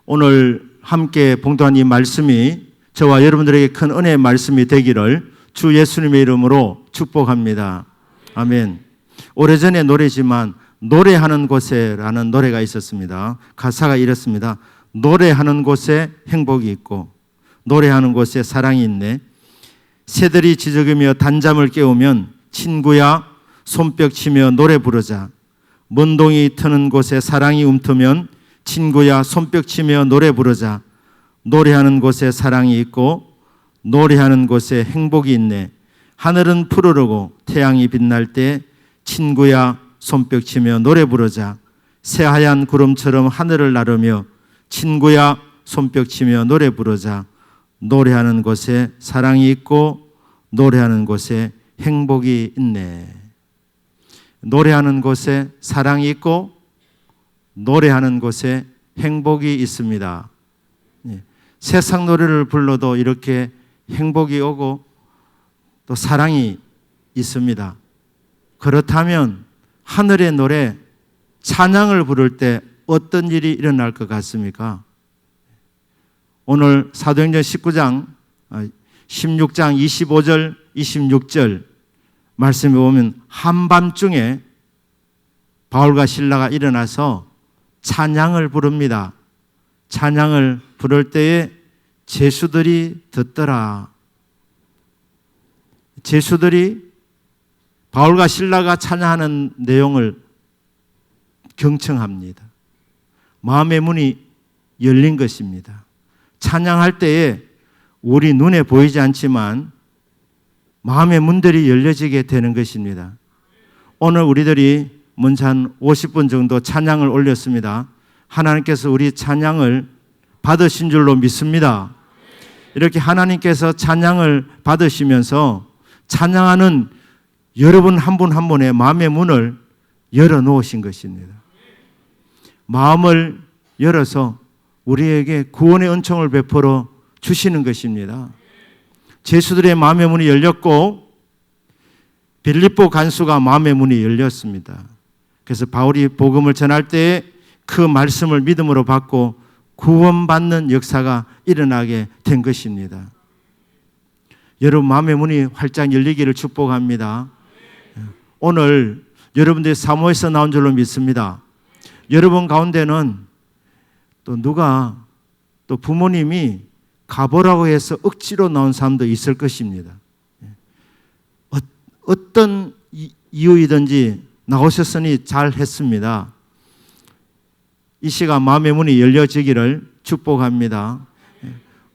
오늘 함께 봉독한 이 말씀이 저와 여러분들에게 큰 은혜의 말씀이 되기를 주 예수님의 이름으로 축복합니다. 아멘. 오래전의 노래지만 노래하는 곳에라는 노래가 있었습니다. 가사가 이렇습니다. 노래하는 곳에 행복이 있고 노래하는 곳에 사랑이 있네. 새들이 지저귀며 단잠을 깨우면 친구야 손뼉 치며 노래 부르자. 먼동이 트는 곳에 사랑이 움트면 친구야 손뼉 치며 노래 부르자. 노래하는 곳에 사랑이 있고 노래하는 곳에 행복이 있네. 하늘은 푸르르고 태양이 빛날 때 친구야 손뼉 치며 노래 부르자. 새하얀 구름처럼 하늘을 나르며 친구야 손뼉 치며 노래 부르자. 노래하는 곳에 사랑이 있고 노래하는 곳에 행복이 있네. 노래하는 곳에 사랑이 있고 노래하는 곳에 행복이 있습니다. 세상 노래를 불러도 이렇게 행복이 오고 또 사랑이 있습니다. 그렇다면 하늘의 노래 찬양을 부를 때 어떤 일이 일어날 것 같습니까? 오늘 사도행전 19장 16장 25절 26절 말씀에 보면 한밤중에 바울과 실라가 일어나서 찬양을 부릅니다. 찬양을 부를 때에 제수들이 듣더라. 제수들이 바울과 실라가 찬양하는 내용을 경청합니다. 마음의 문이 열린 것입니다. 찬양할 때에 우리 눈에 보이지 않지만 마음의 문들이 열려지게 되는 것입니다. 오늘 우리들이 먼저 한 50분 정도 찬양을 올렸습니다. 하나님께서 우리 찬양을 받으신 줄로 믿습니다. 이렇게 하나님께서 찬양을 받으시면서 찬양하는 여러분 한 분 한 분의 마음의 문을 열어놓으신 것입니다. 마음을 열어서 우리에게 구원의 은총을 베풀어 주시는 것입니다. 제수들의 마음의 문이 열렸고 빌립보 간수가 마음의 문이 열렸습니다. 그래서 바울이 복음을 전할 때에 그 말씀을 믿음으로 받고 구원받는 역사가 일어나게 된 것입니다. 여러분 마음의 문이 활짝 열리기를 축복합니다. 오늘 여러분들이 사모에서 나온 줄로 믿습니다. 여러분 가운데는 또 누가 또 부모님이 가보라고 해서 억지로 나온 사람도 있을 것입니다. 어떤 이유이든지 나오셨으니 잘했습니다. 이 시간 마음의 문이 열려지기를 축복합니다.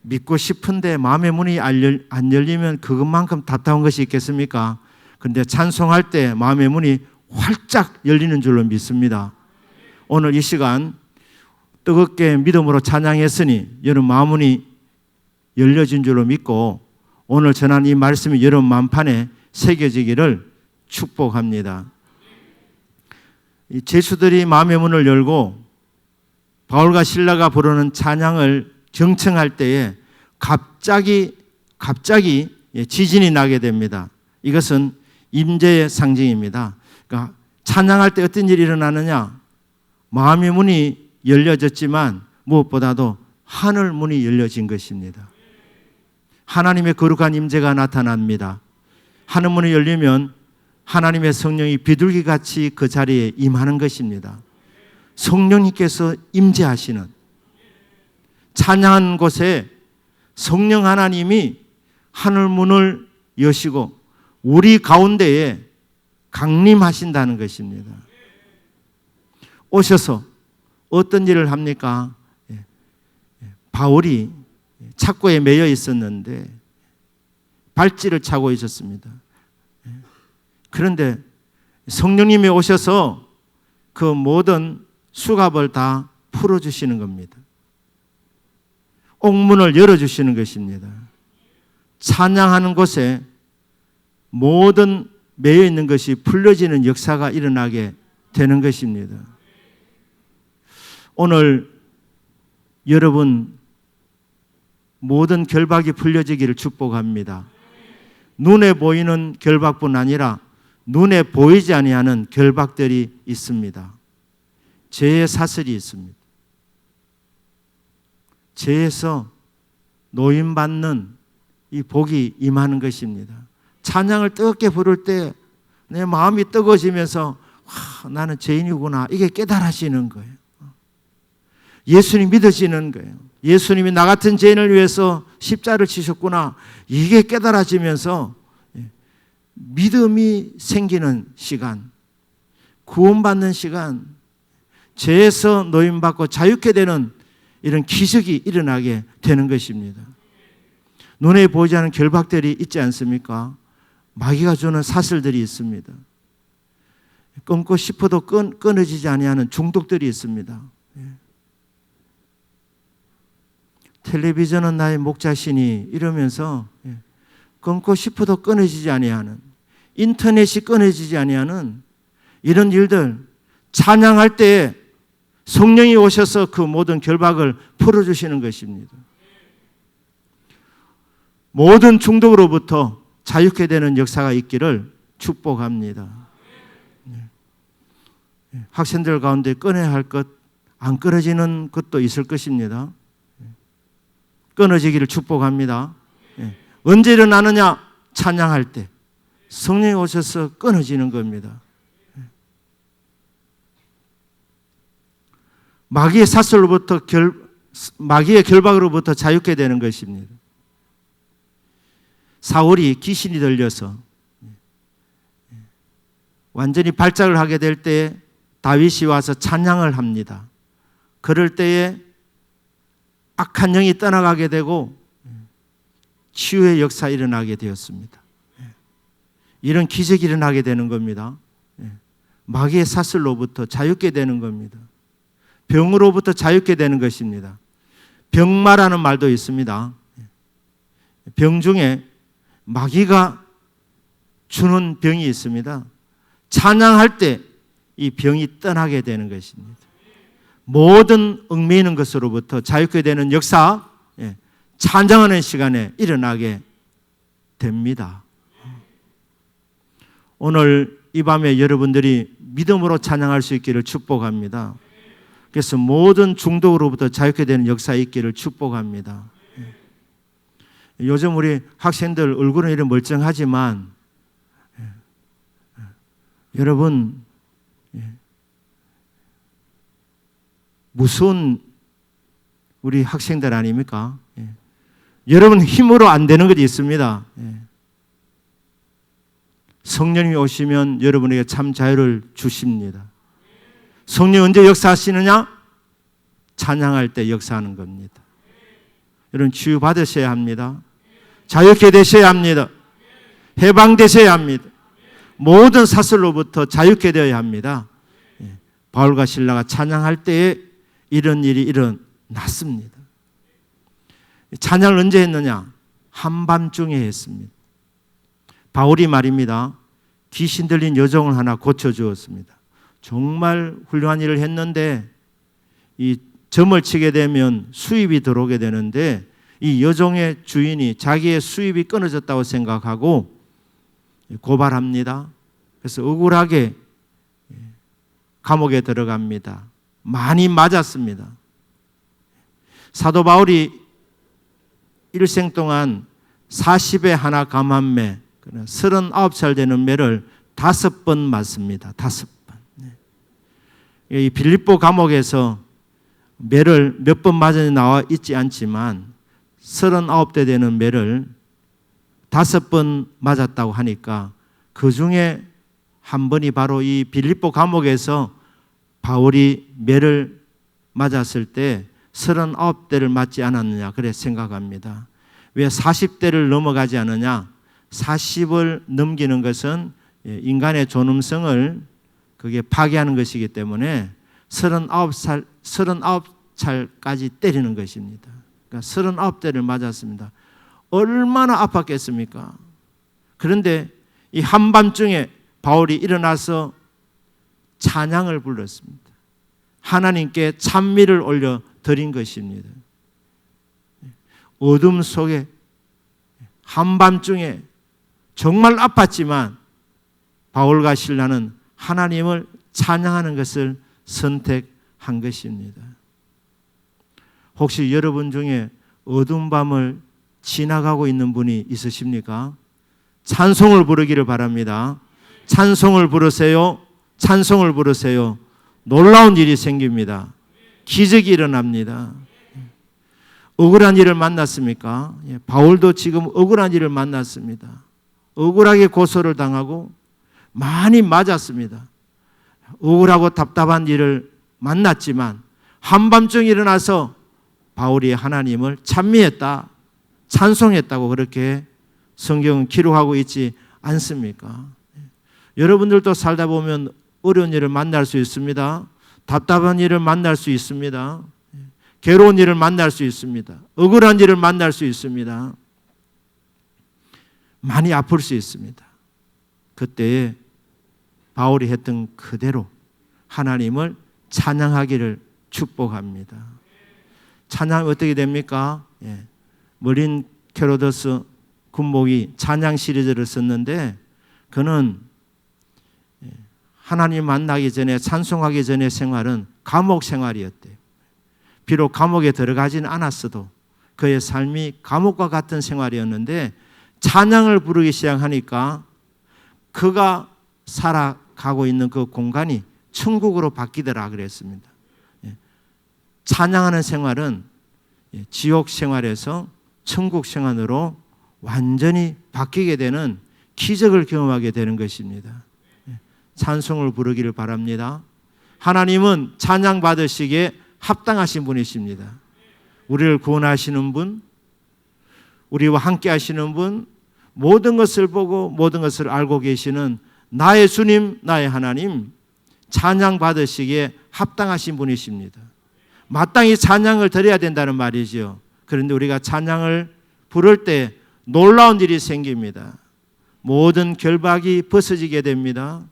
믿고 싶은데 마음의 문이 안 열리면 그것만큼 답답한 것이 있겠습니까? 그런데 찬송할 때 마음의 문이 활짝 열리는 줄로 믿습니다. 오늘 이 시간 뜨겁게 믿음으로 찬양했으니 여러분 마음문이 열려진 줄로 믿고 오늘 전한 이 말씀이 여러분 마음판에 새겨지기를 축복합니다. 이 제수들이 마음의 문을 열고 바울과 실라가 부르는 찬양을 경청할 때에 갑자기 지진이 나게 됩니다. 이것은 임재의 상징입니다. 그러니까 찬양할 때 어떤 일이 일어나느냐? 마음의 문이 열려졌지만 무엇보다도 하늘 문이 열려진 것입니다. 하나님의 거룩한 임재가 나타납니다. 하늘 문이 열리면 하나님의 성령이 비둘기같이 그 자리에 임하는 것입니다. 성령님께서 임재하시는 찬양한 곳에 성령 하나님이 하늘 문을 여시고 우리 가운데에 강림하신다는 것입니다. 오셔서 어떤 일을 합니까? 바울이 착고에 매여 있었는데 발찌를 차고 있었습니다. 그런데 성령님이 오셔서 그 모든 수갑을 다 풀어주시는 겁니다. 옥문을 열어주시는 것입니다. 찬양하는 곳에 모든 매여 있는 것이 풀려지는 역사가 일어나게 되는 것입니다. 오늘 여러분 모든 결박이 풀려지기를 축복합니다. 눈에 보이는 결박뿐 아니라 눈에 보이지 아니하는 결박들이 있습니다. 죄의 사슬이 있습니다. 죄에서 노임받는 이 복이 임하는 것입니다. 찬양을 뜨겁게 부를 때 내 마음이 뜨거워지면서 나는 죄인이구나, 이게 깨달아지는 거예요. 예수님 믿어지는 거예요. 예수님이 나 같은 죄인을 위해서 십자를 지셨구나, 이게 깨달아지면서 믿음이 생기는 시간, 구원받는 시간, 죄에서 노임받고 자유케 되는 이런 기적이 일어나게 되는 것입니다. 눈에 보이지 않는 결박들이 있지 않습니까? 마귀가 주는 사슬들이 있습니다. 끊고 싶어도 끊어지지 아니하는 중독들이 있습니다. 텔레비전은 나의 목자시니 이러면서 끊고 싶어도 끊어지지 아니하는, 인터넷이 끊어지지 아니하는 이런 일들, 찬양할 때에 성령이 오셔서 그 모든 결박을 풀어주시는 것입니다. 모든 중독으로부터 자유케 되는 역사가 있기를 축복합니다. 학생들 가운데 끊어야 할 것, 안 끊어지는 것도 있을 것입니다. 끊어지기를 축복합니다. 언제 일어나느냐? 찬양할 때 성령이 오셔서 끊어지는 겁니다. 마귀의 사슬로부터 마귀의 결박으로부터 자유케 되는 것입니다. 사울이 귀신이 들려서 완전히 발작을 하게 될 때 다윗이 와서 찬양을 합니다. 그럴 때에 악한 영이 떠나가게 되고 치유의 역사 일어나게 되었습니다. 이런 기적이 일어나게 되는 겁니다. 마귀의 사슬로부터 자유케 되는 겁니다. 병으로부터 자유케 되는 것입니다. 병마라는 말도 있습니다. 병 중에 마귀가 주는 병이 있습니다. 찬양할 때 이 병이 떠나게 되는 것입니다. 모든 얽매이는 것으로부터 자유케 되는 역사, 찬양하는 시간에 일어나게 됩니다. 오늘 이 밤에 여러분들이 믿음으로 찬양할 수 있기를 축복합니다. 그래서 모든 중독으로부터 자유케 되는 역사 있기를 축복합니다. 요즘 우리 학생들 얼굴은 이렇게 멀쩡하지만 여러분 무서운 우리 학생들 아닙니까? 여러분 힘으로 안 되는 것이 있습니다. 성령이 오시면 여러분에게 참 자유를 주십니다. 성령이 언제 역사하시느냐? 찬양할 때 역사하는 겁니다. 여러분 치유 받으셔야 합니다. 자유케 되셔야 합니다. 해방되셔야 합니다. 모든 사슬로부터 자유케 되어야 합니다. 바울과 실라가 찬양할 때에 이런 일이 일어났습니다. 찬양을 언제 했느냐? 한밤중에 했습니다. 바울이 말입니다. 귀신 들린 여종을 하나 고쳐주었습니다. 정말 훌륭한 일을 했는데 이 점을 치게 되면 수입이 들어오게 되는데 이 여종의 주인이 자기의 수입이 끊어졌다고 생각하고 고발합니다. 그래서 억울하게 감옥에 들어갑니다. 많이 맞았습니다. 사도 바울이 일생 동안 40에 하나 감한 39살 되는 매를 5번 맞습니다. 5번. 이 빌립보 감옥에서 매를 몇 번 맞아 나와 있지 않지만 39대 되는 매를 5번 맞았다고 하니까 그 중에 한 번이 바로 이 빌립보 감옥에서 바울이 매를 맞았을 때 39대를 맞지 않았느냐 그래 생각합니다. 왜 40대를 넘어가지 않느냐? 40을 넘기는 것은 인간의 존엄성을 그게 파괴하는 것이기 때문에 39살까지 때리는 것입니다. 그러니까 39대를 맞았습니다. 얼마나 아팠겠습니까? 그런데 이 한밤중에 바울이 일어나서 찬양을 불렀습니다. 하나님께 찬미를 올려 드린 것입니다. 어둠 속에 한밤중에 정말 아팠지만 바울과 실라는 하나님을 찬양하는 것을 선택한 것입니다. 혹시 여러분 중에 어두운 밤을 지나가고 있는 분이 있으십니까? 찬송을 부르기를 바랍니다. 찬송을 부르세요. 찬송을 부르세요. 놀라운 일이 생깁니다. 기적이 일어납니다. 억울한 일을 만났습니까? 바울도 지금 억울한 일을 만났습니다. 억울하게 고소를 당하고 많이 맞았습니다. 억울하고 답답한 일을 만났지만 한밤중 일어나서 바울이 하나님을 찬미했다, 찬송했다고 그렇게 성경은 기록하고 있지 않습니까? 여러분들도 살다 보면 어려운 일을 만날 수 있습니다. 답답한 일을 만날 수 있습니다. 괴로운 일을 만날 수 있습니다. 억울한 일을 만날 수 있습니다. 많이 아플 수 있습니다. 그때 바울이 했던 그대로 하나님을 찬양하기를 축복합니다. 찬양이 어떻게 됩니까? 머린 캐로더스 군목이 찬양 시리즈를 썼는데 그는 하나님 만나기 전에 찬송하기 전에 생활은 감옥 생활이었대요. 비록 감옥에 들어가지는 않았어도 그의 삶이 감옥과 같은 생활이었는데 찬양을 부르기 시작하니까 그가 살아가고 있는 그 공간이 천국으로 바뀌더라 그랬습니다. 찬양하는 생활은 지옥 생활에서 천국 생활으로 완전히 바뀌게 되는 기적을 경험하게 되는 것입니다. 찬송을 부르기를 바랍니다. 하나님은 찬양 받으시기에 합당하신 분이십니다. 우리를 구원하시는 분, 우리와 함께 하시는 분, 모든 것을 보고 모든 것을 알고 계시는 나의 주님, 나의 하나님, 찬양 받으시기에 합당하신 분이십니다. 마땅히 찬양을 드려야 된다는 말이죠. 그런데 우리가 찬양을 부를 때 놀라운 일이 생깁니다. 모든 결박이 벗어지게 됩니다.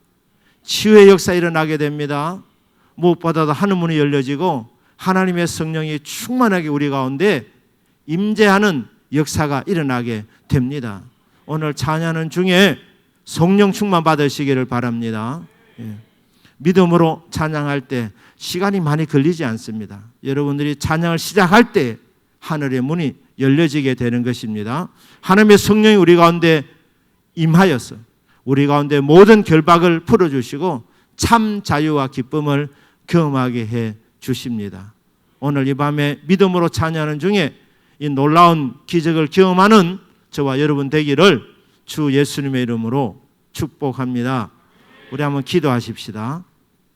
치유의 역사 일어나게 됩니다. 무엇보다도 하늘문이 열려지고 하나님의 성령이 충만하게 우리 가운데 임재하는 역사가 일어나게 됩니다. 오늘 찬양하는 중에 성령 충만 받으시기를 바랍니다. 믿음으로 찬양할 때 시간이 많이 걸리지 않습니다. 여러분들이 찬양을 시작할 때 하늘의 문이 열려지게 되는 것입니다. 하나님의 성령이 우리 가운데 임하여서 우리 가운데 모든 결박을 풀어주시고 참 자유와 기쁨을 경험하게 해 주십니다. 오늘 이 밤에 믿음으로 찬양하는 중에 이 놀라운 기적을 경험하는 저와 여러분 되기를 주 예수님의 이름으로 축복합니다. 우리 한번 기도하십시다.